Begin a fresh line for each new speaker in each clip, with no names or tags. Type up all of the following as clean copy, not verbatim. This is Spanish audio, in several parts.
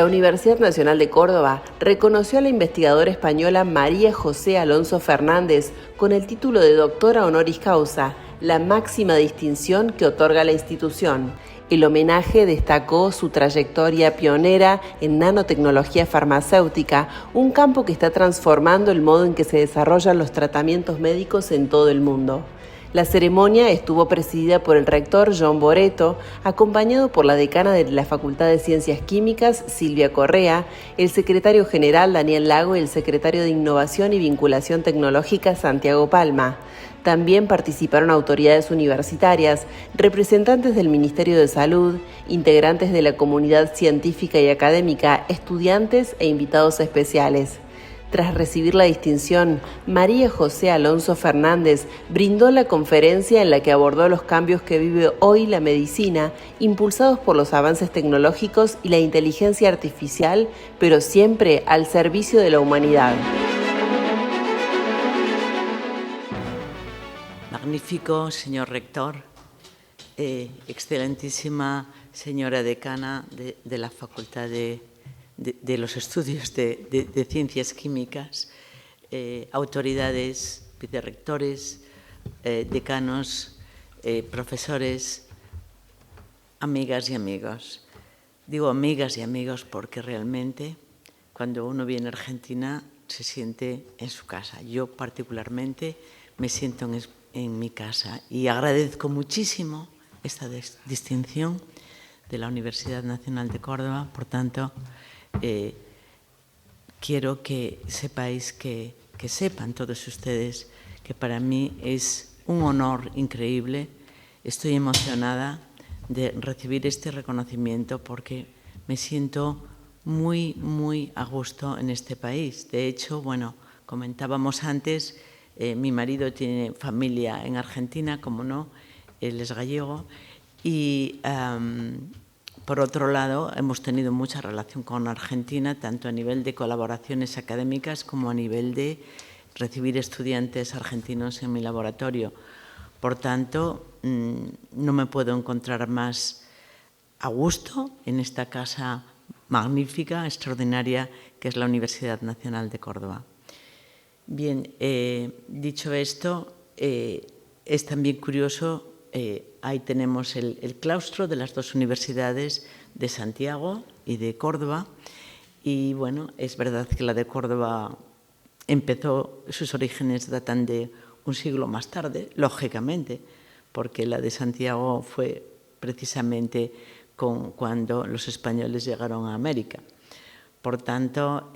La Universidad Nacional de Córdoba reconoció a la investigadora española María José Alonso Fernández con el título de doctora honoris causa, la máxima distinción que otorga la institución. El homenaje destacó su trayectoria pionera en nanotecnología farmacéutica, un campo que está transformando el modo en que se desarrollan los tratamientos médicos en todo el mundo. La ceremonia estuvo presidida por el rector John Boretto, acompañado por la decana de la Facultad de Ciencias Químicas, Silvia Correa, el secretario general Daniel Lago y el secretario de Innovación y Vinculación Tecnológica Santiago Palma. También participaron autoridades universitarias, representantes del Ministerio de Salud, integrantes de la comunidad científica y académica, estudiantes e invitados especiales. Tras recibir la distinción, María José Alonso Fernández brindó la conferencia en la que abordó los cambios que vive hoy la medicina, impulsados por los avances tecnológicos y la inteligencia artificial, pero siempre al servicio de la humanidad.
Magnífico, señor rector, excelentísima señora decana de la Facultad de los Estudios de Ciencias Químicas, autoridades, vicerrectores, decanos, profesores, amigas y amigos. Digo amigas y amigos porque realmente cuando uno viene a Argentina se siente en su casa. Yo particularmente me siento en mi casa y agradezco muchísimo esta distinción de la Universidad Nacional de Córdoba. Por tanto, quiero que sepáis, que sepan todos ustedes que para mí es un honor increíble. Estoy emocionada de recibir este reconocimiento porque me siento muy, muy a gusto en este país. De hecho, bueno, comentábamos antes, mi marido tiene familia en Argentina, como no, él es gallego, y por otro lado, hemos tenido mucha relación con Argentina, tanto a nivel de colaboraciones académicas como a nivel de recibir estudiantes argentinos en mi laboratorio. Por tanto, no me puedo encontrar más a gusto en esta casa magnífica, extraordinaria, que es la Universidad Nacional de Córdoba. Bien, dicho esto, es también curioso. Ahí tenemos el claustro de las dos universidades de Santiago y de Córdoba. Y bueno, es verdad que la de Córdoba sus orígenes datan de un siglo más tarde, lógicamente, porque la de Santiago fue precisamente cuando los españoles llegaron a América. Por tanto,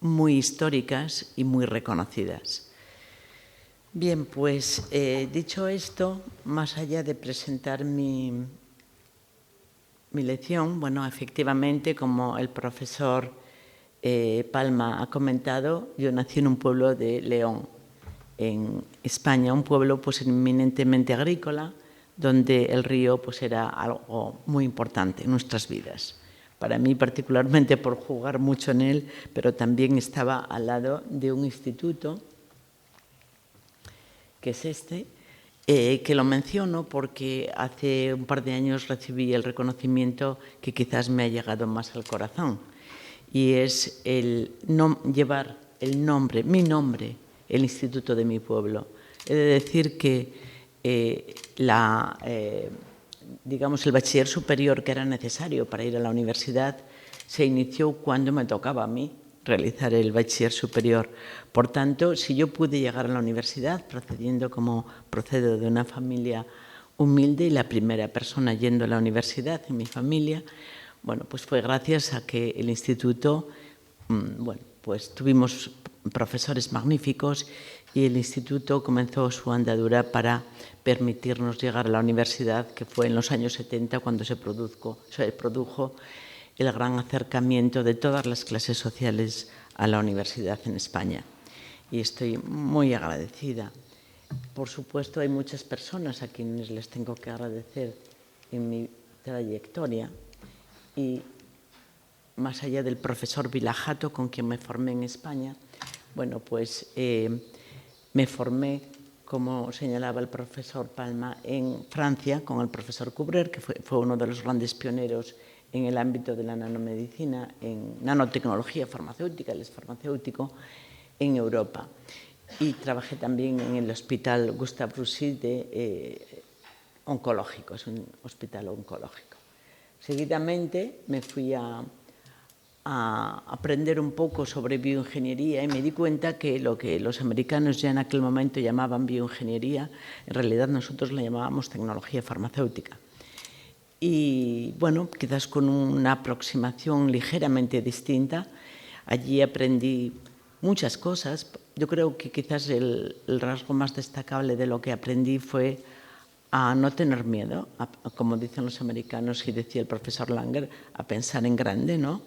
muy históricas y muy reconocidas. Bien, pues dicho esto, más allá de presentar mi lección, bueno, efectivamente, como el profesor Palma ha comentado, yo nací en un pueblo de León, en España, un pueblo pues eminentemente agrícola, donde el río pues era algo muy importante en nuestras vidas. Para mí particularmente por jugar mucho en él, pero también estaba al lado de un instituto, que es este, que lo menciono porque hace un par de años recibí el reconocimiento que quizás me ha llegado más al corazón, y es llevar mi nombre, el instituto de mi pueblo. He de decir que digamos, el bachiller superior que era necesario para ir a la universidad se inició cuando me tocaba a mí realizar el bachiller superior. Por tanto, si yo pude llegar a la universidad procediendo como procedo de una familia humilde y la primera persona yendo a la universidad en mi familia, bueno, pues fue gracias a que el instituto, bueno, pues tuvimos profesores magníficos y el instituto comenzó su andadura para permitirnos llegar a la universidad, que fue en los años 70 cuando se produjo el gran acercamiento de todas las clases sociales a la universidad en España. Y estoy muy agradecida. Por supuesto, hay muchas personas a quienes les tengo que agradecer en mi trayectoria, y más allá del profesor Vilajato, con quien me formé en España, bueno, pues me formé, como señalaba el profesor Palma, en Francia con el profesor Couvreur, que fue uno de los grandes pioneros en el ámbito de la nanomedicina, en nanotecnología farmacéutica, él es farmacéutico, en Europa. Y trabajé también en el Hospital Gustave Roussy oncológico, es un hospital oncológico. Seguidamente me fui a aprender un poco sobre bioingeniería y me di cuenta que lo que los americanos ya en aquel momento llamaban bioingeniería, en realidad nosotros la llamábamos tecnología farmacéutica. Y bueno, quizás con una aproximación ligeramente distinta, allí aprendí muchas cosas. Yo creo que quizás el rasgo más destacable de lo que aprendí fue a no tener miedo, como dicen los americanos y decía el profesor Langer, a pensar en grande, ¿no?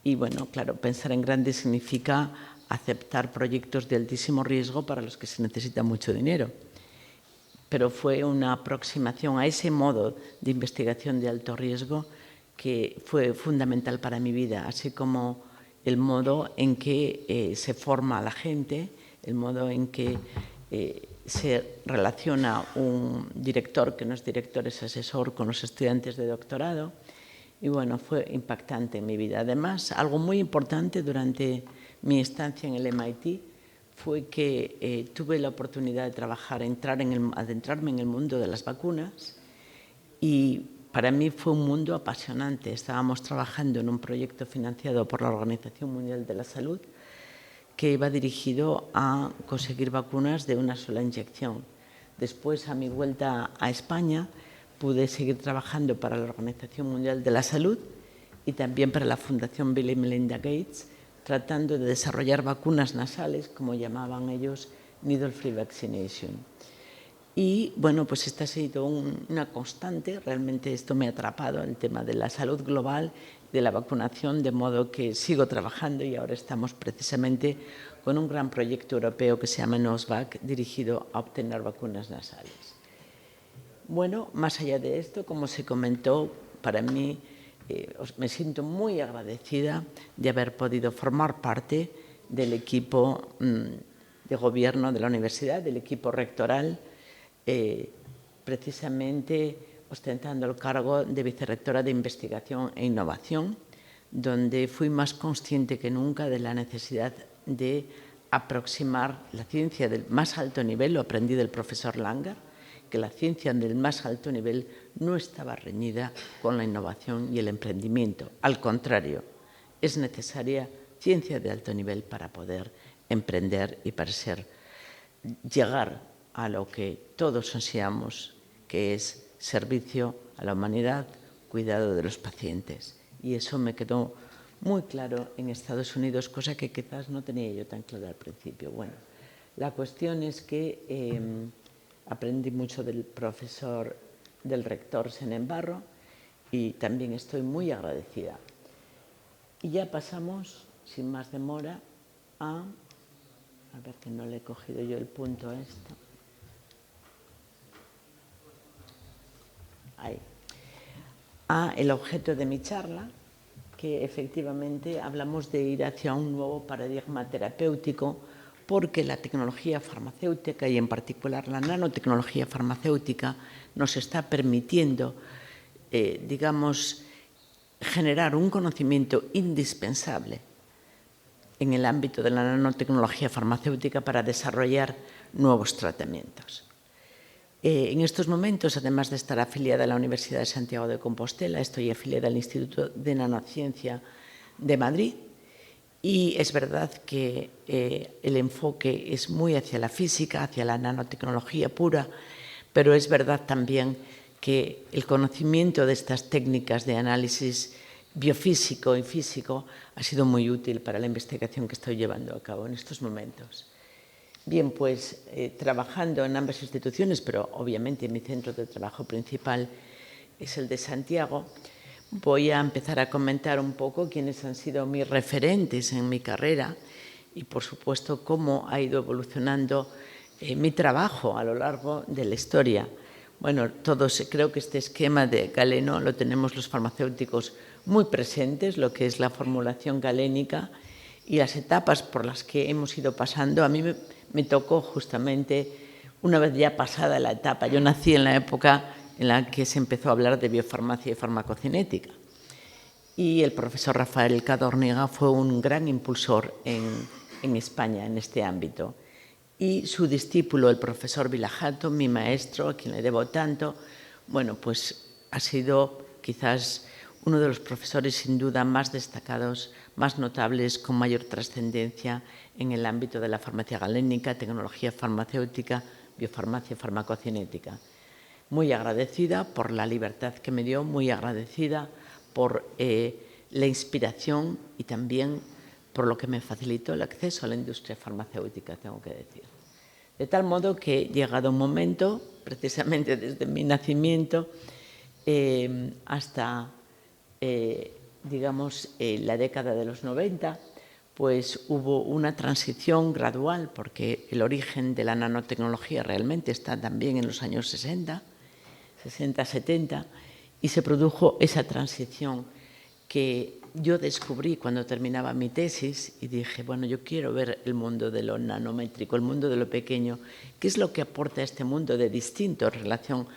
Y bueno, claro, pensar en grande significa aceptar proyectos de altísimo riesgo para los que se necesita mucho dinero. Pero fue una aproximación a ese modo de investigación de alto riesgo que fue fundamental para mi vida, así como el modo en que se forma a la gente, el modo en que se relaciona un director, que no es director, es asesor, con los estudiantes de doctorado. Y bueno, fue impactante en mi vida. Además, algo muy importante durante mi estancia en el MIT fue que tuve la oportunidad de trabajar, adentrarme en el mundo de las vacunas, y para mí fue un mundo apasionante. Estábamos trabajando en un proyecto financiado por la Organización Mundial de la Salud que iba dirigido a conseguir vacunas de una sola inyección. Después, a mi vuelta a España, pude seguir trabajando para la Organización Mundial de la Salud y también para la Fundación Bill y Melinda Gates, tratando de desarrollar vacunas nasales, como llamaban ellos, needle free vaccination. Y bueno, pues esta ha sido una constante, realmente esto me ha atrapado, el tema de la salud global, de la vacunación, de modo que sigo trabajando y ahora estamos precisamente con un gran proyecto europeo que se llama NOSVAC, dirigido a obtener vacunas nasales. Bueno, más allá de esto, como se comentó, para mí me siento muy agradecida de haber podido formar parte del equipo de gobierno de la universidad, del equipo rectoral, precisamente ostentando el cargo de vicerrectora de Investigación e Innovación, donde fui más consciente que nunca de la necesidad de aproximar la ciencia del más alto nivel, lo aprendí del profesor Langer, que la ciencia del más alto nivel no estaba reñida con la innovación y el emprendimiento. Al contrario, es necesaria ciencia de alto nivel para poder emprender y para llegar a lo que todos ansiamos, que es servicio a la humanidad, cuidado de los pacientes. Y eso me quedó muy claro en Estados Unidos, cosa que quizás no tenía yo tan clara al principio. Bueno, la cuestión es que aprendí mucho del profesor, del rector Senenbarro, y también estoy muy agradecida. Y ya pasamos, sin más demora, a ver que no le he cogido yo el punto a esto. Ahí. A el objeto de mi charla, que efectivamente hablamos de ir hacia un nuevo paradigma terapéutico, porque la tecnología farmacéutica y en particular la nanotecnología farmacéutica nos está permitiendo, digamos, generar un conocimiento indispensable en el ámbito de la nanotecnología farmacéutica para desarrollar nuevos tratamientos. En estos momentos, además de estar afiliada a la Universidad de Santiago de Compostela, estoy afiliada al Instituto de Nanociencia de Madrid. Y es verdad que el enfoque es muy hacia la física, hacia la nanotecnología pura, pero es verdad también que el conocimiento de estas técnicas de análisis biofísico y físico ha sido muy útil para la investigación que estoy llevando a cabo en estos momentos. Bien, pues trabajando en ambas instituciones, pero obviamente mi centro de trabajo principal es el de Santiago, voy a empezar a comentar un poco quiénes han sido mis referentes en mi carrera y, por supuesto, cómo ha ido evolucionando mi trabajo a lo largo de la historia. Bueno, creo que este esquema de Galeno lo tenemos los farmacéuticos muy presentes, lo que es la formulación galénica y las etapas por las que hemos ido pasando. A mí me tocó justamente, una vez ya pasada la etapa, yo nací en la época en la que se empezó a hablar de biofarmacia y farmacocinética. y el profesor Rafael Cadórniga fue un gran impulsor en España en este ámbito. Y su discípulo, el profesor Vilajato, mi maestro, a quien le debo tanto, bueno, pues ha sido quizás uno de los profesores sin duda más destacados, más notables, con mayor trascendencia en el ámbito de la farmacia galénica, tecnología farmacéutica, biofarmacia, farmacocinética. Muy agradecida por la libertad que me dio, muy agradecida por la inspiración y también por lo que me facilitó el acceso a la industria farmacéutica, tengo que decir. De tal modo que, llegado un momento, precisamente desde mi nacimiento hasta, digamos, la década de los 90, pues hubo una transición gradual, porque el origen de la nanotecnología realmente está también en los años 60, 70, y se produjo esa transición que yo descubrí cuando terminaba mi tesis y dije, bueno, yo quiero ver el mundo de lo nanométrico, el mundo de lo pequeño, qué es lo que aporta este mundo de distinto en relación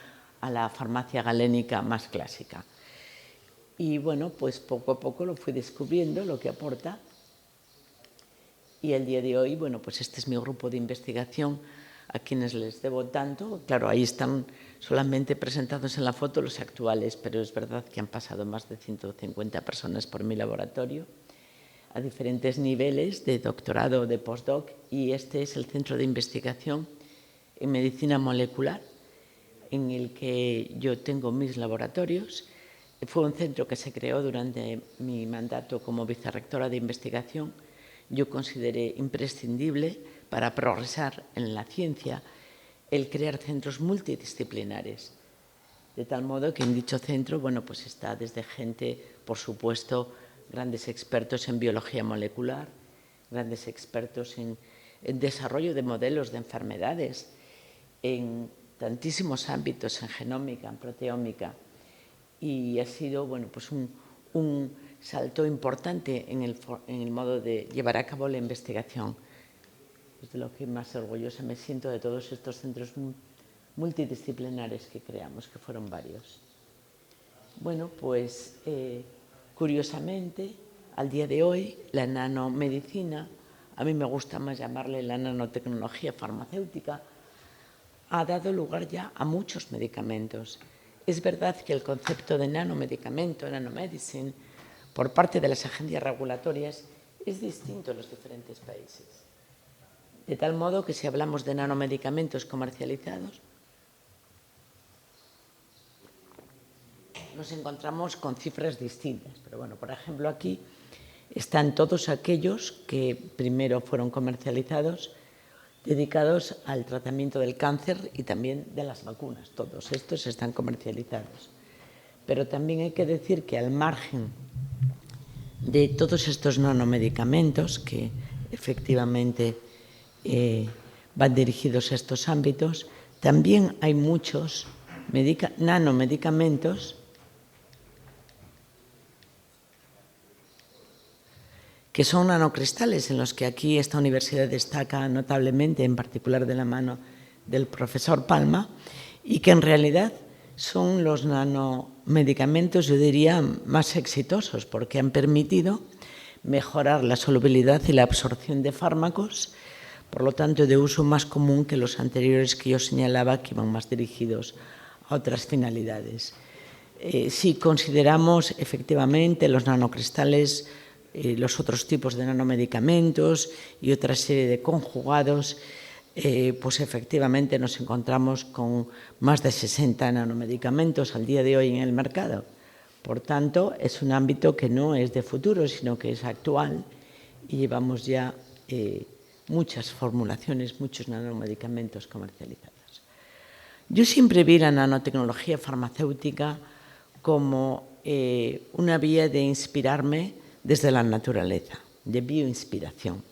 a la farmacia galénica más clásica. Y bueno, pues poco a poco lo fui descubriendo, lo que aporta. Y el día de hoy, bueno, pues este es mi grupo de investigación a quienes les debo tanto. Claro, ahí están solamente presentados en la foto los actuales, pero es verdad que han pasado más de 150 personas por mi laboratorio a diferentes niveles de doctorado o de postdoc, y este es el centro de investigación en medicina molecular en el que yo tengo mis laboratorios. Fue un centro que se creó durante mi mandato como vicerrectora de investigación. Yo consideré imprescindible para progresar en la ciencia el crear centros multidisciplinares, de tal modo que en dicho centro, bueno, pues está desde gente, por supuesto, grandes expertos en biología molecular, grandes expertos en desarrollo de modelos de enfermedades, en tantísimos ámbitos, en genómica, en proteómica, y ha sido, bueno, pues un salto importante en el modo de llevar a cabo la investigación. Es de lo que más orgullosa me siento de todos estos centros multidisciplinares que creamos, que fueron varios. Bueno, pues curiosamente, al día de hoy, la nanomedicina, a mí me gusta más llamarle la nanotecnología farmacéutica, ha dado lugar ya a muchos medicamentos. Es verdad que el concepto de nanomedicamento, nanomedicine, por parte de las agencias regulatorias, es distinto en los diferentes países. De tal modo que si hablamos de nanomedicamentos comercializados, nos encontramos con cifras distintas. Pero bueno, por ejemplo, aquí están todos aquellos que primero fueron comercializados dedicados al tratamiento del cáncer y también de las vacunas. Todos estos están comercializados. Pero también hay que decir que al margen de todos estos nanomedicamentos, que efectivamente van dirigidos a estos ámbitos, también hay muchos nanomedicamentos que son nanocristales, en los que aquí esta universidad destaca notablemente, en particular de la mano del profesor Palma, y que en realidad son los nanomedicamentos, yo diría, más exitosos, porque han permitido mejorar la solubilidad y la absorción de fármacos, por lo tanto, de uso más común que los anteriores que yo señalaba, que iban más dirigidos a otras finalidades. Si consideramos efectivamente los nanocristales, los otros tipos de nanomedicamentos y otra serie de conjugados, pues efectivamente nos encontramos con más de 60 nanomedicamentos al día de hoy en el mercado. Por tanto, es un ámbito que no es de futuro, sino que es actual, y llevamos ya muchas formulaciones, muchos nanomedicamentos comercializados. Yo siempre vi la nanotecnología farmacéutica como una vía de inspirarme desde la naturaleza, de bioinspiración.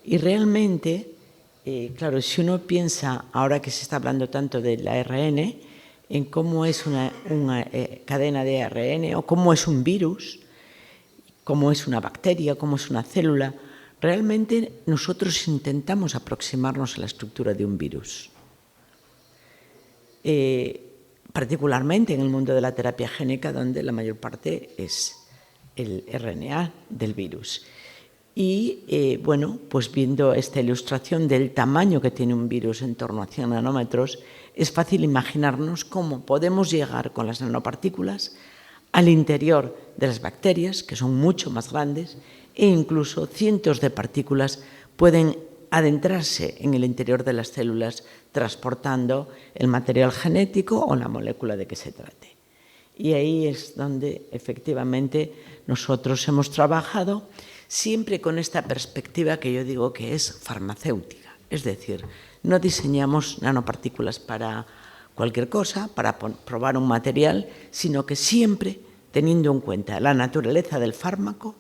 Y realmente, claro, si uno piensa, ahora que se está hablando tanto del ARN, en cómo es una cadena de ARN o cómo es un virus, cómo es una bacteria, cómo es una célula, realmente nosotros intentamos aproximarnos a la estructura de un virus. Particularmente en el mundo de la terapia génica, donde la mayor parte es el RNA del virus. Y, bueno, pues viendo esta ilustración del tamaño que tiene un virus en torno a 100 nanómetros, es fácil imaginarnos cómo podemos llegar con las nanopartículas al interior de las bacterias, que son mucho más grandes, e incluso cientos de partículas pueden adentrarse en el interior de las células, transportando el material genético o la molécula de que se trate. Y ahí es donde efectivamente nosotros hemos trabajado, siempre con esta perspectiva que yo digo que es farmacéutica. Es decir, no diseñamos nanopartículas para cualquier cosa, para probar un material, sino que siempre teniendo en cuenta la naturaleza del fármaco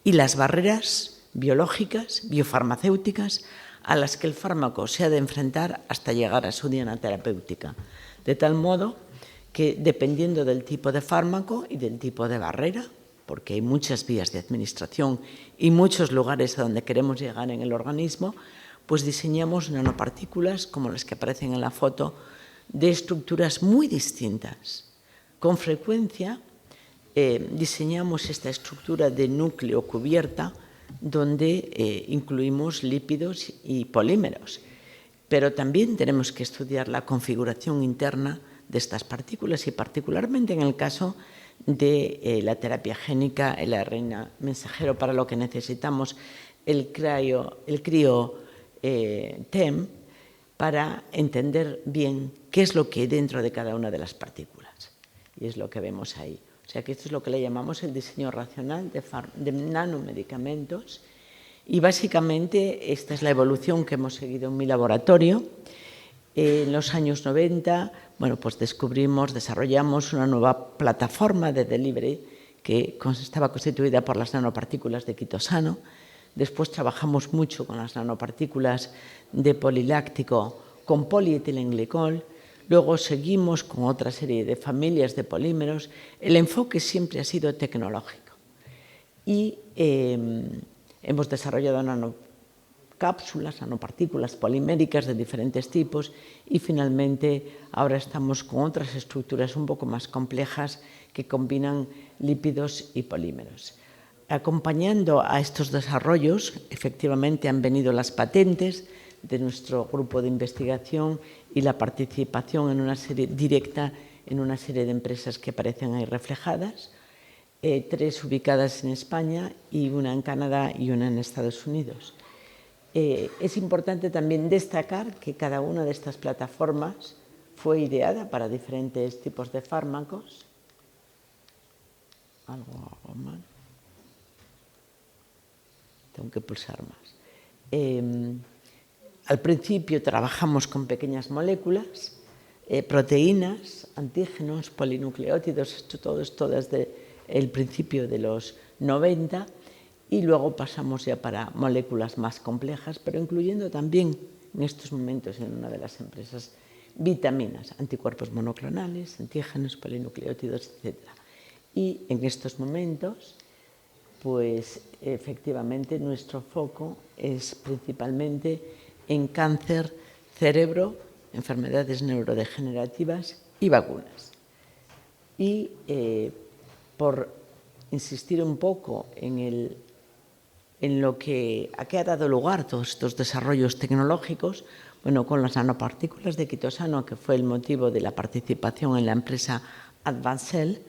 y las barreras biológicas, biofarmacéuticas, a las que el fármaco se ha de enfrentar hasta llegar a su diana terapéutica. De tal modo que, dependiendo del tipo de fármaco y del tipo de barrera, porque hay muchas vías de administración y muchos lugares a donde queremos llegar en el organismo, pues diseñamos nanopartículas, como las que aparecen en la foto, de estructuras muy distintas. Con frecuencia diseñamos esta estructura de núcleo cubierta, donde incluimos lípidos y polímeros. Pero también tenemos que estudiar la configuración interna de estas partículas y particularmente en el caso de la terapia génica, el ARN mensajero, para lo que necesitamos el cryo-TEM, para entender bien qué es lo que hay dentro de cada una de las partículas. Y es lo que vemos ahí. O sea que esto es lo que le llamamos el diseño racional de nanomedicamentos. Y básicamente esta es la evolución que hemos seguido en mi laboratorio. En los años 90, bueno, pues desarrollamos una nueva plataforma de delivery que estaba constituida por las nanopartículas de quitosano. Después trabajamos mucho con las nanopartículas de poliláctico con polietilenglicol. Luego seguimos con otra serie de familias de polímeros. El enfoque siempre ha sido tecnológico. Y hemos desarrollado nanocápsulas, nanopartículas poliméricas de diferentes tipos y finalmente ahora estamos con otras estructuras un poco más complejas que combinan lípidos y polímeros. Acompañando a estos desarrollos, efectivamente han venido las patentes de nuestro grupo de investigación y la participación directa en una serie de empresas que aparecen ahí reflejadas, 3 ubicadas en España y una en Canadá y una en Estados Unidos. Es importante también destacar que cada una de estas plataformas fue ideada para diferentes tipos de fármacos. Algo mal. Tengo que pulsar más. Al principio trabajamos con pequeñas moléculas, proteínas, antígenos, polinucleótidos, todo esto desde el principio de los 90, y luego pasamos ya para moléculas más complejas, pero incluyendo también en estos momentos en una de las empresas vitaminas, anticuerpos monoclonales, antígenos, polinucleótidos, etc. Y en estos momentos, pues efectivamente nuestro foco es principalmente en cáncer, cerebro, enfermedades neurodegenerativas y vacunas. Y por insistir un poco en lo que a qué ha dado lugar todos estos desarrollos tecnológicos, bueno, con las nanopartículas de quitosano, que fue el motivo de la participación en la empresa Advancell,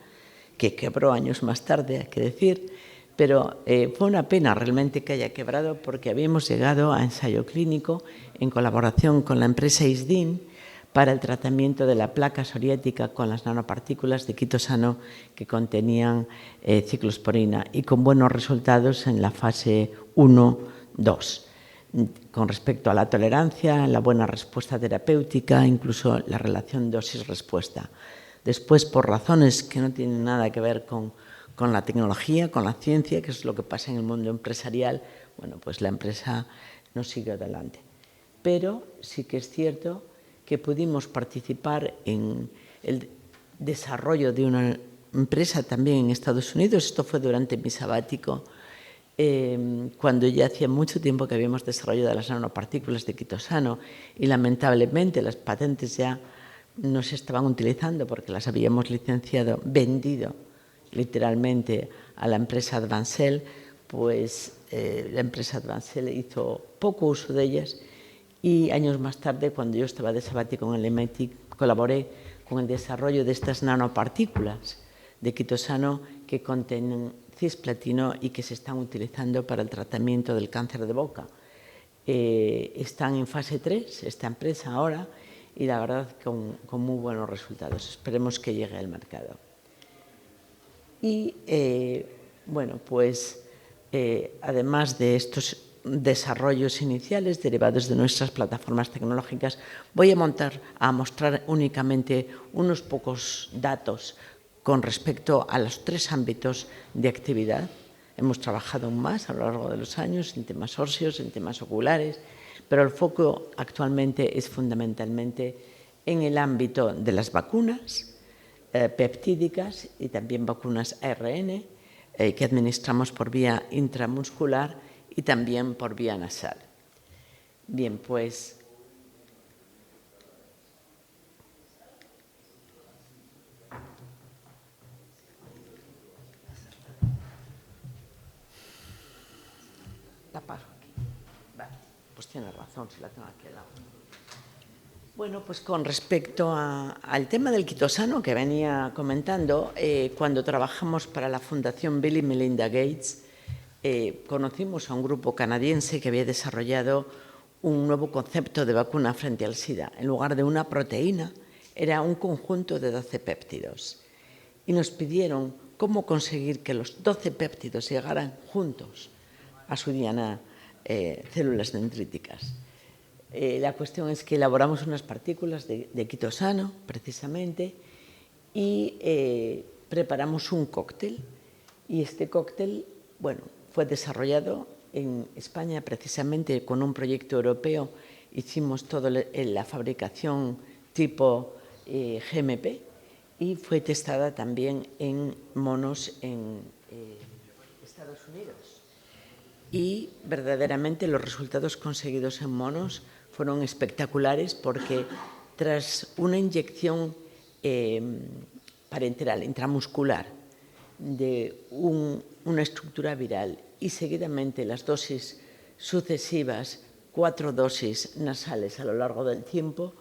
que quebró años más tarde, hay que decir, pero fue una pena realmente que haya quebrado porque habíamos llegado a ensayo clínico en colaboración con la empresa ISDIN para el tratamiento de la placa psoriática con las nanopartículas de quitosano que contenían ciclosporina y con buenos resultados en la fase 1-2 con respecto a la tolerancia, la buena respuesta terapéutica, incluso la relación dosis-respuesta. Después, por razones que no tienen nada que ver con la tecnología, con la ciencia, que es lo que pasa en el mundo empresarial, bueno, pues la empresa no sigue adelante. Pero sí que es cierto que pudimos participar en el desarrollo de una empresa también en Estados Unidos. Esto fue durante mi sabático, cuando ya hacía mucho tiempo que habíamos desarrollado las nanopartículas de quitosano y lamentablemente las patentes ya no se estaban utilizando porque las habíamos licenciado, vendido literalmente a la empresa Advancel, pues la empresa Advancel hizo poco uso de ellas y años más tarde, cuando yo estaba de sabático en el MIT, colaboré con el desarrollo de estas nanopartículas de quitosano que contienen cisplatino y que se están utilizando para el tratamiento del cáncer de boca. Están en fase 3, esta empresa ahora, y la verdad con muy buenos resultados. Esperemos que llegue al mercado. Y, bueno, pues, además de estos desarrollos iniciales derivados de nuestras plataformas tecnológicas, voy a mostrar únicamente unos pocos datos con respecto a los 3 ámbitos de actividad. Hemos trabajado más a lo largo de los años en temas óseos, en temas oculares, pero el foco actualmente es fundamentalmente en el ámbito de las vacunas peptídicas y también vacunas ARN que administramos por vía intramuscular y también por vía nasal. Bien, pues la paso aquí. Vale, pues tiene razón, si la tengo aquí al lado. Bueno, pues con respecto al tema del quitosano que venía comentando, cuando trabajamos para la Fundación Bill y Melinda Gates, conocimos a un grupo canadiense que había desarrollado un nuevo concepto de vacuna frente al SIDA. En lugar de una proteína, era un conjunto de 12 péptidos. Y nos pidieron cómo conseguir que los 12 péptidos llegaran juntos a su diana células dendríticas. La cuestión es que elaboramos unas partículas de quitosano, precisamente, y preparamos un cóctel. Y este cóctel, bueno, fue desarrollado en España precisamente con un proyecto europeo. Hicimos toda la fabricación tipo GMP y fue testada también en monos en Estados Unidos. Y verdaderamente los resultados conseguidos en monos fueron espectaculares porque tras una inyección parenteral, intramuscular, de una estructura viral y seguidamente las dosis sucesivas, 4 dosis nasales a lo largo del tiempo,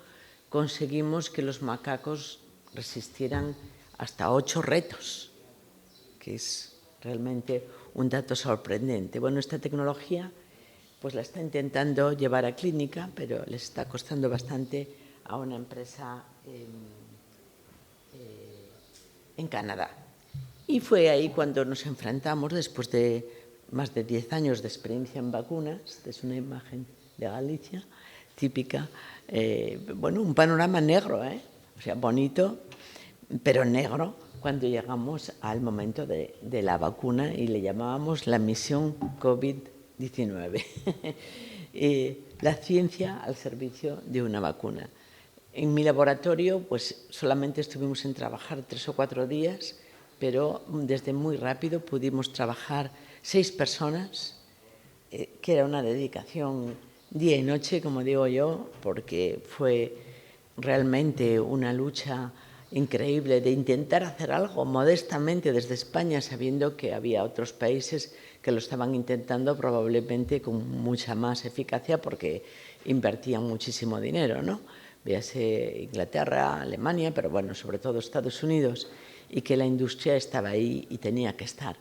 conseguimos que los macacos resistieran hasta 8 retos, que es realmente un dato sorprendente. Bueno, esta tecnología pues la está intentando llevar a clínica, pero les está costando bastante a una empresa en Canadá. Y fue ahí cuando nos enfrentamos, después de más de 10 años de experiencia en vacunas, es una imagen de Galicia típica, bueno, un panorama negro, o sea, bonito, pero negro, cuando llegamos al momento de la vacuna y le llamábamos la misión COVID-19, la ciencia al servicio de una vacuna. En mi laboratorio, pues solamente estuvimos en trabajar 3 o 4 días, pero desde muy rápido pudimos trabajar 6 personas, que era una dedicación día y noche, como digo yo, porque fue realmente una lucha increíble de intentar hacer algo modestamente desde España, sabiendo que había otros países que lo estaban intentando probablemente con mucha más eficacia porque invertían muchísimo dinero, ¿no? Véase Inglaterra, Alemania, pero bueno, sobre todo Estados Unidos, y que la industria estaba ahí y tenía que estar.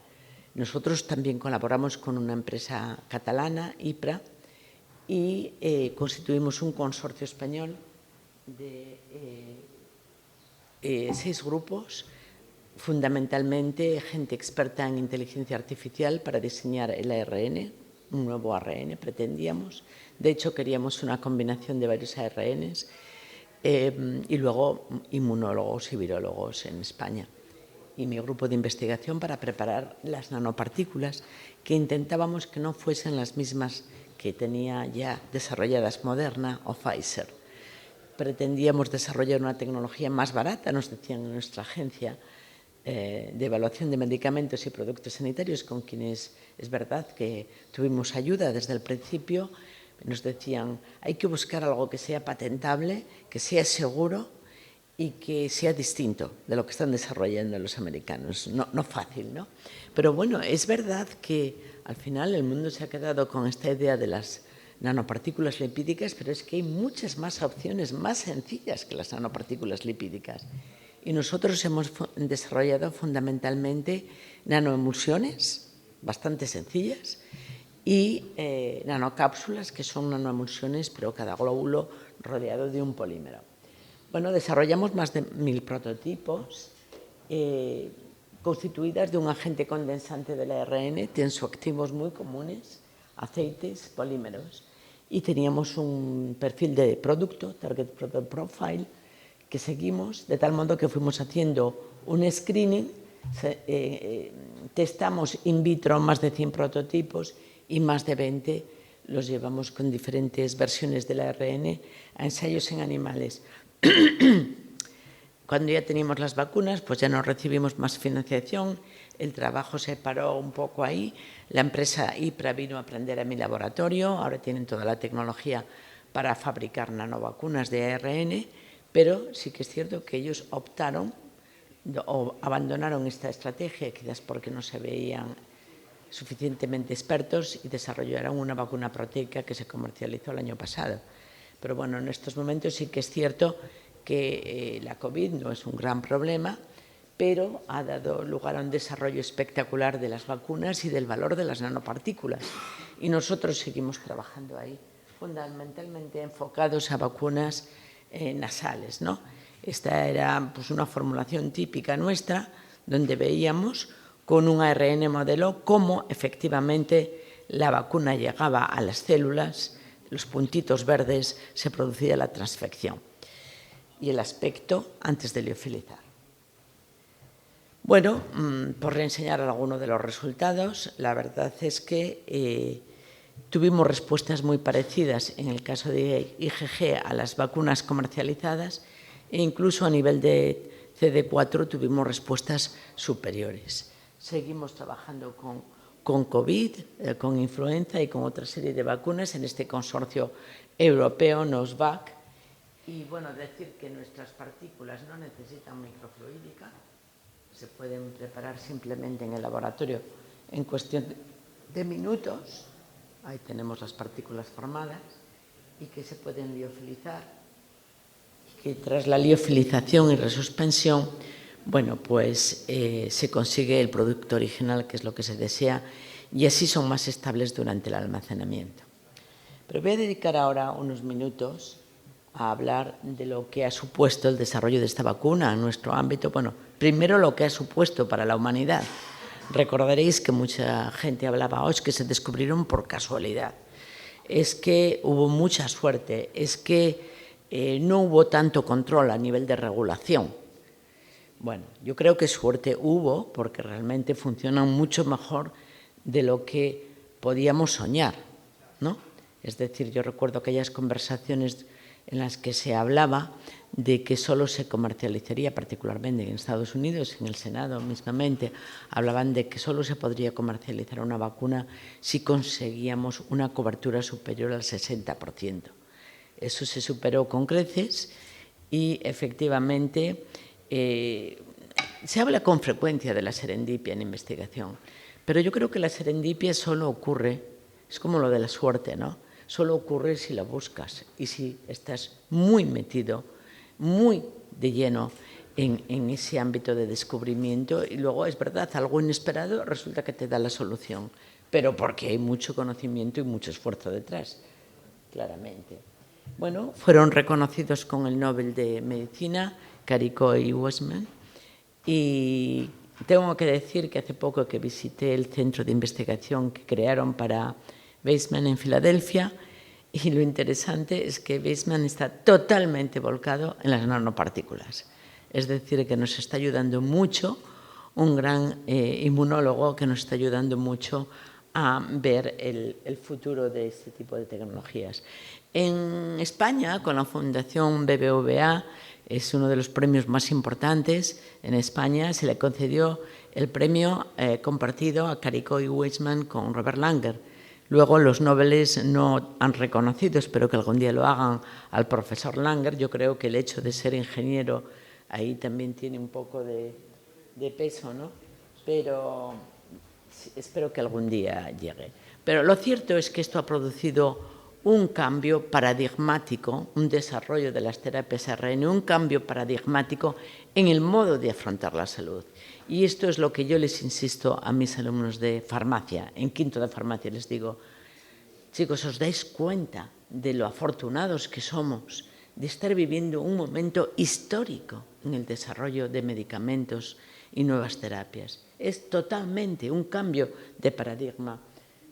Nosotros también colaboramos con una empresa catalana, IPRA, y constituimos un consorcio español de 6 grupos, fundamentalmente gente experta en inteligencia artificial para diseñar el ARN, un nuevo ARN pretendíamos. De hecho, queríamos una combinación de varios ARNs y luego inmunólogos y virólogos en España. Y mi grupo de investigación para preparar las nanopartículas que intentábamos que no fuesen las mismas que tenía ya desarrolladas Moderna o Pfizer. Pretendíamos desarrollar una tecnología más barata, nos decían en nuestra agencia de evaluación de medicamentos y productos sanitarios, con quienes es verdad que tuvimos ayuda desde el principio. Nos decían, hay que buscar algo que sea patentable, que sea seguro y que sea distinto de lo que están desarrollando los americanos. No fácil, ¿no? Pero bueno, es verdad que al final el mundo se ha quedado con esta idea de las nanopartículas lipídicas, pero es que hay muchas más opciones más sencillas que las nanopartículas lipídicas. Y nosotros hemos desarrollado fundamentalmente nanoemulsiones bastante sencillas y nanocápsulas, que son nanoemulsiones, pero cada glóbulo rodeado de un polímero. Bueno, desarrollamos más de 1000 prototipos constituidas de un agente condensante del ARN, tensoactivos muy comunes, aceites, polímeros, y teníamos un perfil de producto, Target Product Profile, que seguimos, de tal modo que fuimos haciendo un screening, testamos in vitro más de 100 prototipos y más de 20 los llevamos con diferentes versiones del ARN a ensayos en animales. Cuando ya teníamos las vacunas, pues ya no recibimos más financiación, el trabajo se paró un poco ahí, la empresa IPRA vino a aprender a mi laboratorio, ahora tienen toda la tecnología para fabricar nanovacunas de ARN, pero sí que es cierto que ellos optaron o abandonaron esta estrategia, quizás porque no se veían suficientemente expertos, y desarrollaron una vacuna proteica que se comercializó el año pasado. Pero bueno, en estos momentos sí que es cierto que la COVID no es un gran problema, pero ha dado lugar a un desarrollo espectacular de las vacunas y del valor de las nanopartículas. Y nosotros seguimos trabajando ahí, fundamentalmente enfocados a vacunas nasales, ¿no? Esta era pues, una formulación típica nuestra, donde veíamos con un ARN modelo cómo efectivamente la vacuna llegaba a las células, los puntitos verdes, se producía la transfección y el aspecto antes de liofilizar. Bueno, por reenseñar algunos de los resultados, la verdad es que tuvimos respuestas muy parecidas en el caso de IgG a las vacunas comercializadas e incluso a nivel de CD4 tuvimos respuestas superiores. Seguimos trabajando con COVID, con influenza y con otra serie de vacunas en este consorcio europeo NOSVAC. Y bueno, decir que nuestras partículas no necesitan microfluídica, se pueden preparar simplemente en el laboratorio en cuestión de minutos. Ahí tenemos las partículas formadas y que se pueden liofilizar. Y que tras la liofilización y resuspensión, bueno, pues se consigue el producto original, que es lo que se desea, y así son más estables durante el almacenamiento. Pero voy a dedicar ahora unos minutos a hablar de lo que ha supuesto el desarrollo de esta vacuna en nuestro ámbito. Bueno, primero lo que ha supuesto para la humanidad. Recordaréis que mucha gente hablaba, es que se descubrieron por casualidad, es que hubo mucha suerte, es que no hubo tanto control a nivel de regulación. Bueno, yo creo que suerte hubo porque realmente funcionan mucho mejor de lo que podíamos soñar, ¿no? Es decir, yo recuerdo aquellas conversaciones en las que se hablaba de que solo se comercializaría, particularmente en Estados Unidos, en el Senado mismamente, hablaban de que solo se podría comercializar una vacuna si conseguíamos una cobertura superior al 60%. Eso se superó con creces y efectivamente se habla con frecuencia de la serendipia en investigación, pero yo creo que la serendipia solo ocurre, es como lo de la suerte, ¿no? Solo ocurre si la buscas y si estás muy metido, muy de lleno en ese ámbito de descubrimiento y luego, es verdad, algo inesperado resulta que te da la solución, pero porque hay mucho conocimiento y mucho esfuerzo detrás, claramente. Bueno, fueron reconocidos con el Nobel de Medicina, Carico y Weissman, y tengo que decir que hace poco que visité el centro de investigación que crearon para Weissman en Filadelfia, y lo interesante es que Weissman está totalmente volcado en las nanopartículas. Es decir, que nos está ayudando mucho, un gran inmunólogo que nos está ayudando mucho a ver el futuro de este tipo de tecnologías. En España, con la Fundación BBVA, es uno de los premios más importantes. En España se le concedió el premio compartido a Carico y Weissman con Robert Langer. Luego los Nobeles no han reconocido, espero que algún día lo hagan, al profesor Langer. Yo creo que el hecho de ser ingeniero ahí también tiene un poco de peso, ¿no? Pero espero que algún día llegue. Pero lo cierto es que esto ha producido un cambio paradigmático, un desarrollo de las terapias ARN, un cambio paradigmático en el modo de afrontar la salud. Y esto es lo que yo les insisto a mis alumnos de farmacia. En quinto de farmacia les digo, chicos, ¿os dais cuenta de lo afortunados que somos de estar viviendo un momento histórico en el desarrollo de medicamentos y nuevas terapias? Es totalmente un cambio de paradigma.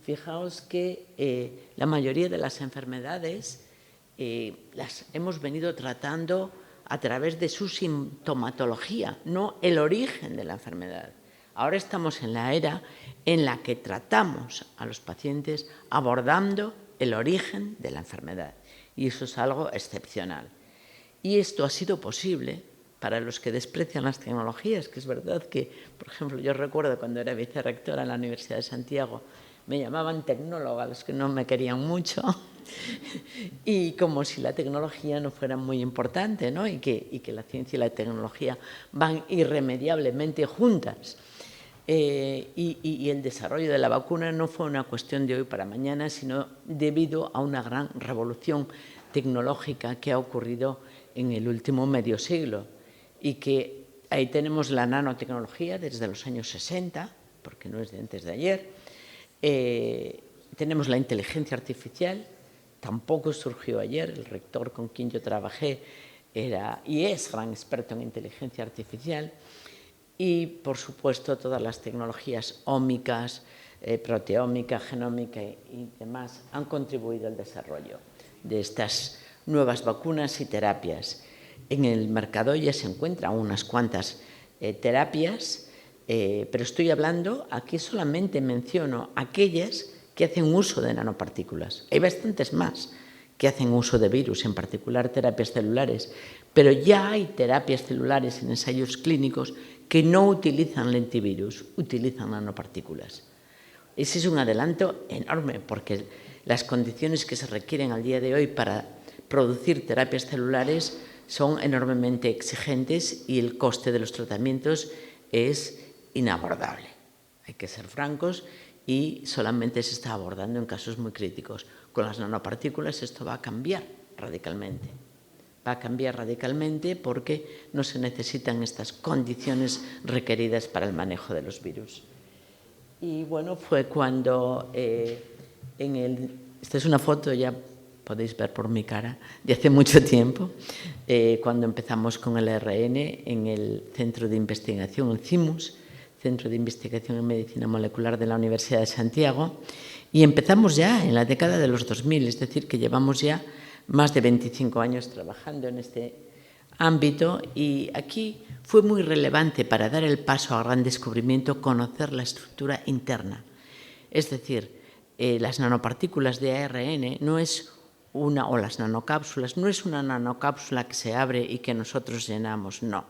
Fijaos que la mayoría de las enfermedades las hemos venido tratando a través de su sintomatología, no el origen de la enfermedad. Ahora estamos en la era en la que tratamos a los pacientes abordando el origen de la enfermedad. Y eso es algo excepcional. Y esto ha sido posible para los que desprecian las tecnologías, que es verdad que, por ejemplo, yo recuerdo cuando era vicerrectora en la Universidad de Santiago, me llamaban tecnóloga, los que no me querían mucho, y como si la tecnología no fuera muy importante, ¿no? y que la ciencia y la tecnología van irremediablemente juntas. Y el desarrollo de la vacuna no fue una cuestión de hoy para mañana, sino debido a una gran revolución tecnológica que ha ocurrido en el último medio siglo, y que ahí tenemos la nanotecnología desde los años 60, porque no es de antes de ayer. Tenemos la inteligencia artificial, tampoco surgió ayer. El rector con quien yo trabajé era y es gran experto en inteligencia artificial. Y, por supuesto, todas las tecnologías ómicas, proteómica, genómica y demás han contribuido al desarrollo de estas nuevas vacunas y terapias. En el mercado ya se encuentran unas cuantas terapias, pero estoy hablando, aquí solamente menciono aquellas que hacen uso de nanopartículas. Hay bastantes más que hacen uso de virus, en particular terapias celulares, pero ya hay terapias celulares en ensayos clínicos que no utilizan lentivirus, utilizan nanopartículas. Ese es un adelanto enorme, porque las condiciones que se requieren al día de hoy para producir terapias celulares son enormemente exigentes y el coste de los tratamientos es inabordable. Hay que ser francos y solamente se está abordando en casos muy críticos. Con las nanopartículas esto va a cambiar radicalmente. Va a cambiar radicalmente porque no se necesitan estas condiciones requeridas para el manejo de los virus. Y bueno, fue cuando esta es una foto, ya podéis ver por mi cara, de hace mucho tiempo, cuando empezamos con el ARN en el Centro de Investigación, el CIMUS, Centro de Investigación en Medicina Molecular de la Universidad de Santiago, y empezamos ya en la década de los 2000, es decir, que llevamos ya más de 25 años trabajando en este ámbito, y aquí fue muy relevante para dar el paso al gran descubrimiento conocer la estructura interna. Es decir, las nanopartículas de ARN no es o las nanocápsulas, no es una nanocápsula que se abre y que nosotros llenamos, no.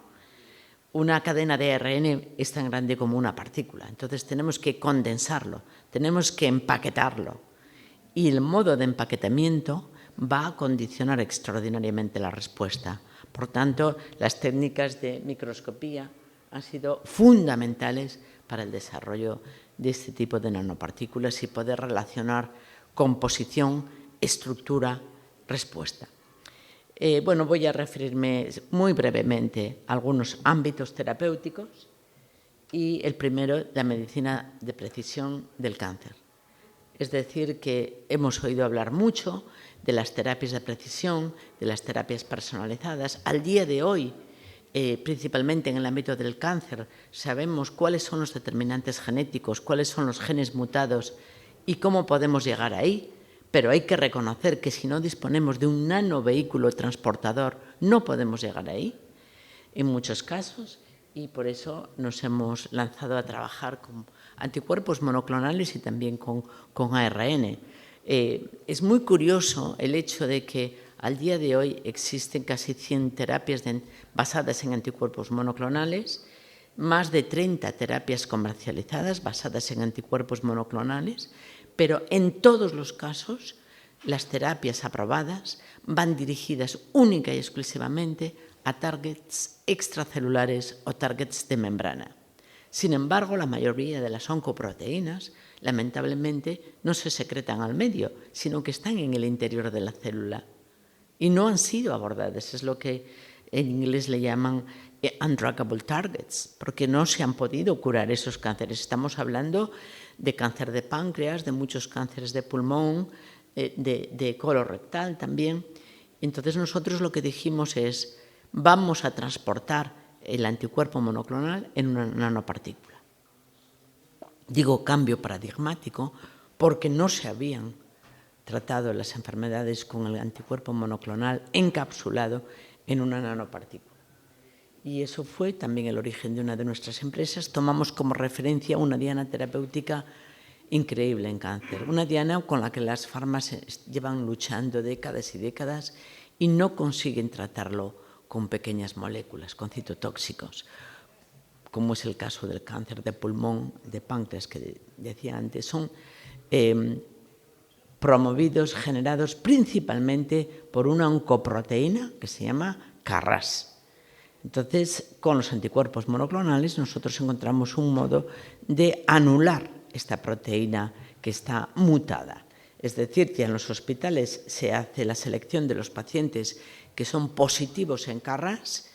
Una cadena de ARN es tan grande como una partícula, entonces tenemos que condensarlo, tenemos que empaquetarlo, y el modo de empaquetamiento va a condicionar extraordinariamente la respuesta. Por tanto, las técnicas de microscopía han sido fundamentales para el desarrollo de este tipo de nanopartículas y poder relacionar composición, estructura, respuesta. Bueno, voy a referirme muy brevemente a algunos ámbitos terapéuticos, y el primero, la medicina de precisión del cáncer. Es decir, que hemos oído hablar mucho de las terapias de precisión, de las terapias personalizadas. Al día de hoy, principalmente en el ámbito del cáncer, sabemos cuáles son los determinantes genéticos, cuáles son los genes mutados y cómo podemos llegar ahí. Pero hay que reconocer que si no disponemos de un nanovehículo transportador, no podemos llegar ahí, en muchos casos, y por eso nos hemos lanzado a trabajar con anticuerpos monoclonales y también con ARN. Es muy curioso el hecho de que al día de hoy existen casi 100 terapias basadas en anticuerpos monoclonales, más de 30 terapias comercializadas basadas en anticuerpos monoclonales, pero en todos los casos las terapias aprobadas van dirigidas única y exclusivamente a targets extracelulares o targets de membrana. Sin embargo, la mayoría de las oncoproteínas, lamentablemente, no se secretan al medio, sino que están en el interior de la célula y no han sido abordadas. Es lo que en inglés le llaman undruggable targets, porque no se han podido curar esos cánceres. Estamos hablando de cáncer de páncreas, de muchos cánceres de pulmón, de colorectal también. Entonces nosotros lo que dijimos es, vamos a transportar el anticuerpo monoclonal en una nanopartícula. Digo cambio paradigmático porque no se habían tratado las enfermedades con el anticuerpo monoclonal encapsulado en una nanopartícula. Y eso fue también el origen de una de nuestras empresas. Tomamos como referencia una diana terapéutica increíble en cáncer, una diana con la que las farmas llevan luchando décadas y décadas y no consiguen tratarlo con pequeñas moléculas, con citotóxicos, como es el caso del cáncer de pulmón, de páncreas, que decía antes. Son promovidos, generados principalmente por una oncoproteína que se llama KRAS. Entonces, con los anticuerpos monoclonales nosotros encontramos un modo de anular esta proteína que está mutada. Es decir, que en los hospitales se hace la selección de los pacientes que son positivos en KRAS,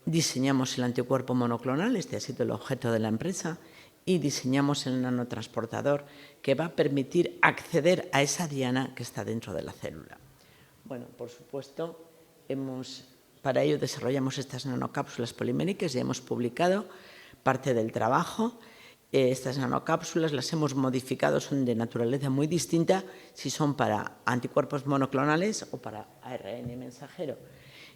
diseñamos el anticuerpo monoclonal, este ha sido el objeto de la empresa, y diseñamos el nanotransportador que va a permitir acceder a esa diana que está dentro de la célula. Bueno, por supuesto, para ello desarrollamos estas nanocápsulas poliméricas y hemos publicado parte del trabajo. Estas nanocápsulas las hemos modificado, son de naturaleza muy distinta si son para anticuerpos monoclonales o para ARN mensajero.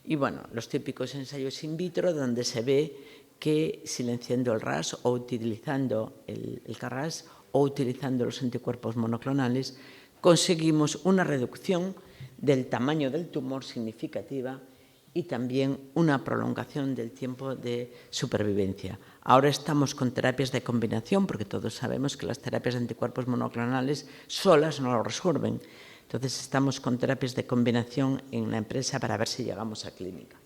Y bueno, los típicos ensayos in vitro donde se ve que silenciando el RAS o utilizando el KRAS o utilizando los anticuerpos monoclonales conseguimos una reducción del tamaño del tumor significativa y también una prolongación del tiempo de supervivencia. Ahora estamos con terapias de combinación, porque todos sabemos que las terapias de anticuerpos monoclonales solas no lo resuelven. Entonces estamos con terapias de combinación en la empresa para ver si llegamos a clínica.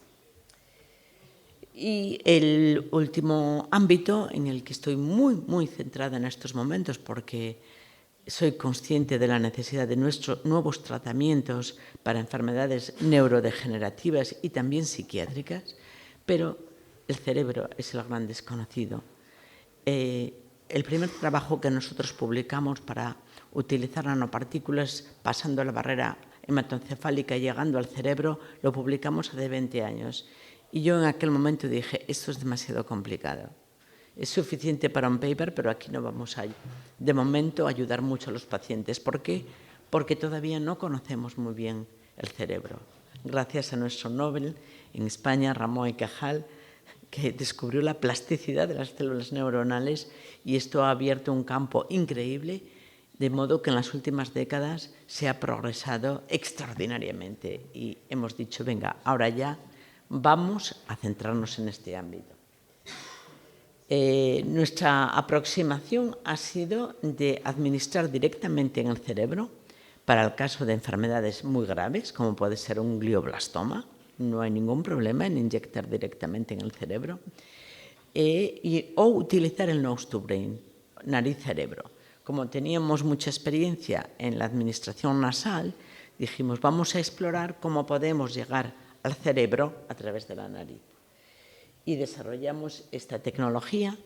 Y el último ámbito en el que estoy muy centrada en estos momentos, porque soy consciente de la necesidad de nuestros nuevos tratamientos para enfermedades neurodegenerativas y también psiquiátricas, pero el cerebro es el gran desconocido. El primer trabajo que nosotros publicamos para utilizar nanopartículas pasando la barrera hematoencefálica y llegando al cerebro lo publicamos hace 20 años. Y yo en aquel momento dije, esto es demasiado complicado. Es suficiente para un paper, pero aquí no vamos a, de momento, ayudar mucho a los pacientes. ¿Por qué? Porque todavía no conocemos muy bien el cerebro. Gracias a nuestro Nobel en España, Ramón y Cajal, que descubrió la plasticidad de las células neuronales y esto ha abierto un campo increíble, de modo que en las últimas décadas se ha progresado extraordinariamente y hemos dicho, venga, ahora ya vamos a centrarnos en este ámbito. Nuestra aproximación ha sido de administrar directamente en el cerebro para el caso de enfermedades muy graves, como puede ser un glioblastoma. No hay ningún problema en inyectar directamente en el cerebro. O utilizar el nose to brain, nariz-cerebro. Como teníamos mucha experiencia en la administración nasal, dijimos, vamos a explorar cómo podemos llegar al cerebro a través de la nariz. Y desarrollamos esta tecnología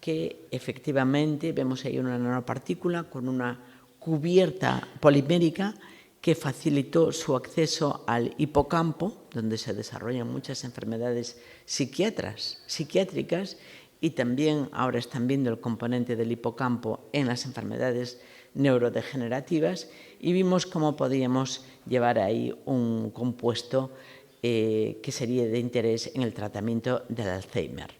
que efectivamente vemos ahí una nanopartícula con una cubierta polimérica que facilitó su acceso al hipocampo, donde se desarrollan muchas enfermedades psiquiátricas y también ahora están viendo el componente del hipocampo en las enfermedades neurodegenerativas y vimos cómo podíamos llevar ahí un compuesto que sería de interés en el tratamiento del Alzheimer.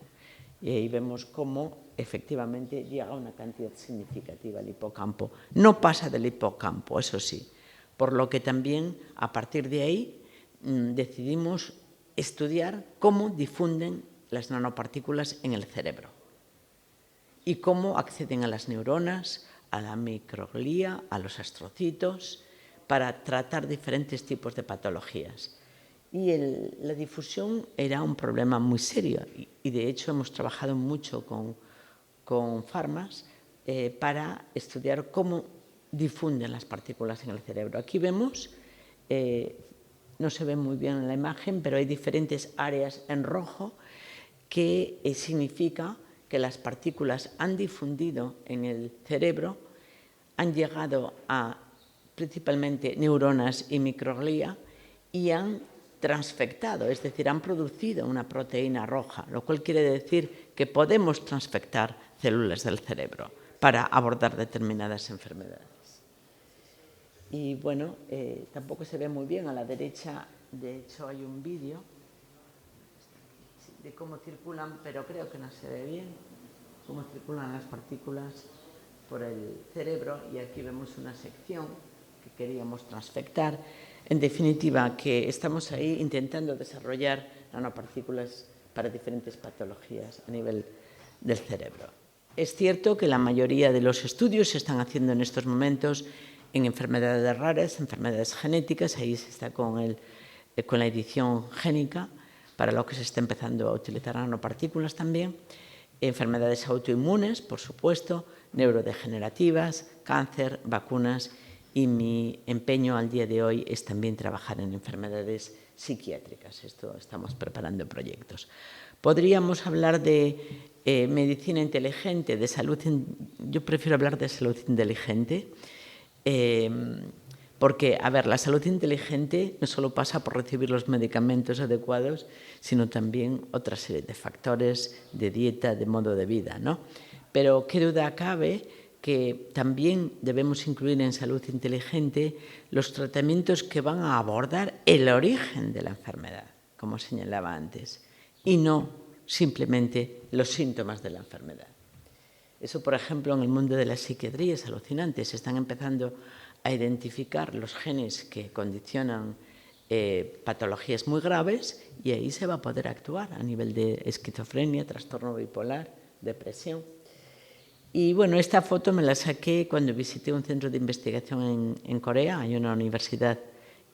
Y ahí vemos cómo efectivamente llega una cantidad significativa al hipocampo. No pasa del hipocampo, eso sí, por lo que también a partir de ahí decidimos estudiar cómo difunden las nanopartículas en el cerebro y cómo acceden a las neuronas, a la microglía, a los astrocitos, para tratar diferentes tipos de patologías. Y la difusión era un problema muy serio y de hecho hemos trabajado mucho con farmas para estudiar cómo difunden las partículas en el cerebro. Aquí vemos, no se ve muy bien en la imagen, pero hay diferentes áreas en rojo que significa que las partículas han difundido en el cerebro, han llegado a principalmente neuronas y microglía y han transfectado, es decir, han producido una proteína roja, lo cual quiere decir que podemos transfectar células del cerebro para abordar determinadas enfermedades. Y bueno, tampoco se ve muy bien a la derecha, de hecho hay un vídeo de cómo circulan, pero creo que no se ve bien, cómo circulan las partículas por el cerebro, y aquí vemos una sección que queríamos transfectar. En definitiva, que estamos ahí intentando desarrollar nanopartículas para diferentes patologías a nivel del cerebro. Es cierto que la mayoría de los estudios se están haciendo en estos momentos en enfermedades raras, enfermedades genéticas, ahí se está con la edición génica, para lo que se está empezando a utilizar nanopartículas también, enfermedades autoinmunes, por supuesto, neurodegenerativas, cáncer, vacunas, y mi empeño al día de hoy es también trabajar en enfermedades psiquiátricas. Estamos preparando proyectos. Podríamos hablar de medicina inteligente, de salud. Yo prefiero hablar de salud inteligente, porque, a ver, la salud inteligente no solo pasa por recibir los medicamentos adecuados, sino también otra serie de factores de dieta, de modo de vida, ¿no? Pero qué duda cabe que también debemos incluir en salud inteligente los tratamientos que van a abordar el origen de la enfermedad, como señalaba antes, y no simplemente los síntomas de la enfermedad. Eso, por ejemplo, en el mundo de la psiquiatría es alucinante. Se están empezando a identificar los genes que condicionan patologías muy graves, y ahí se va a poder actuar a nivel de esquizofrenia, trastorno bipolar, depresión. Y bueno, esta foto me la saqué cuando visité un centro de investigación en Corea. Hay una universidad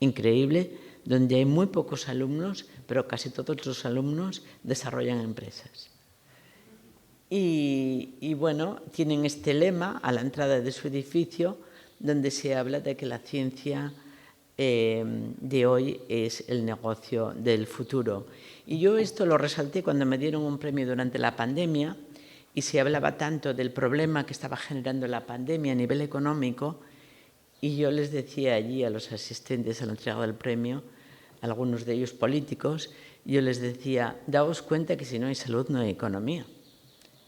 increíble donde hay muy pocos alumnos, pero casi todos los alumnos desarrollan empresas. Y bueno, tienen este lema a la entrada de su edificio, donde se habla de que la ciencia de hoy es el negocio del futuro. Y yo esto lo resalté cuando me dieron un premio durante la pandemia, y se hablaba tanto del problema que estaba generando la pandemia a nivel económico, y yo les decía allí a los asistentes a la entrega del premio, algunos de ellos políticos, yo les decía, daos cuenta que si no hay salud no hay economía.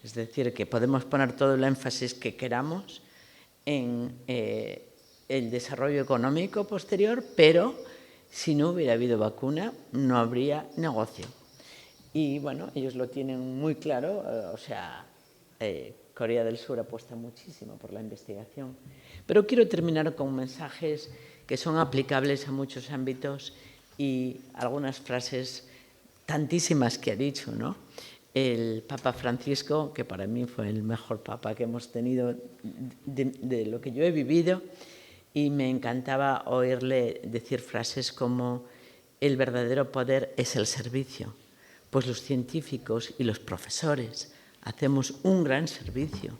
Es decir, que podemos poner todo el énfasis que queramos en el desarrollo económico posterior, pero si no hubiera habido vacuna no habría negocio. Y bueno, ellos lo tienen muy claro, Corea del Sur apuesta muchísimo por la investigación. Pero quiero terminar con mensajes que son aplicables a muchos ámbitos y algunas frases tantísimas que ha dicho, ¿no? El Papa Francisco, que para mí fue el mejor papa que hemos tenido de lo que yo he vivido, y me encantaba oírle decir frases como el verdadero poder es el servicio, pues los científicos y los profesores hacemos un gran servicio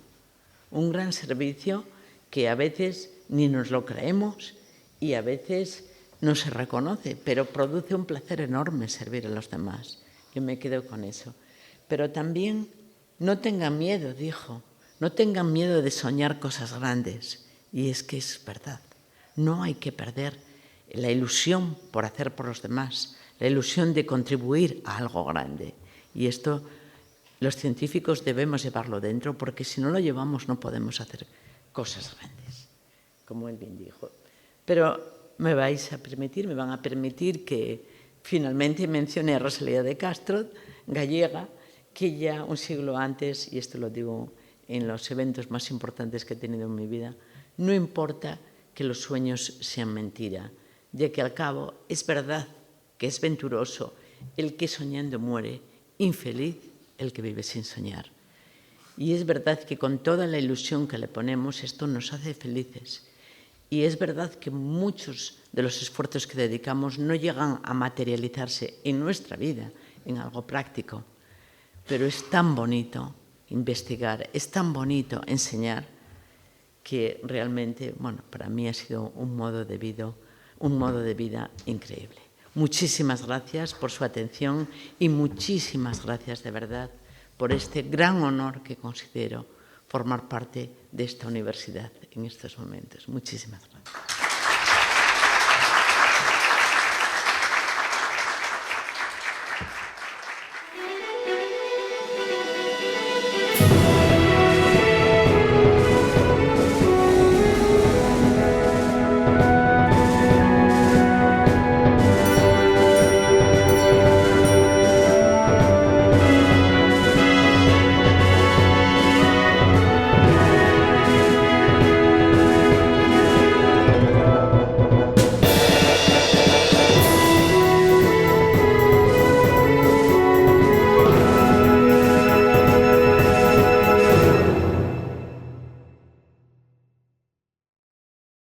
que a veces ni nos lo creemos y a veces no se reconoce, pero produce un placer enorme servir a los demás. Yo me quedo con eso. Pero también no tengan miedo, dijo, no tengan miedo de soñar cosas grandes. Y es que es verdad, no hay que perder la ilusión por hacer por los demás, la ilusión de contribuir a algo grande. Y esto los científicos debemos llevarlo dentro, porque si no lo llevamos no podemos hacer cosas grandes, como él bien dijo. Pero me van a permitir que finalmente mencione a Rosalía de Castro, gallega, que ya un siglo antes, y esto lo digo en los eventos más importantes que he tenido en mi vida, no importa que los sueños sean mentira, ya que al cabo es verdad que es venturoso el que soñando muere, infeliz el que vive sin soñar. Y es verdad que con toda la ilusión que le ponemos, esto nos hace felices. Y es verdad que muchos de los esfuerzos que dedicamos no llegan a materializarse en nuestra vida, en algo práctico. Pero es tan bonito investigar, es tan bonito enseñar, que realmente, bueno, para mí ha sido un modo de vida increíble. Muchísimas gracias por su atención y muchísimas gracias de verdad por este gran honor que considero formar parte de esta universidad en estos momentos. Muchísimas gracias.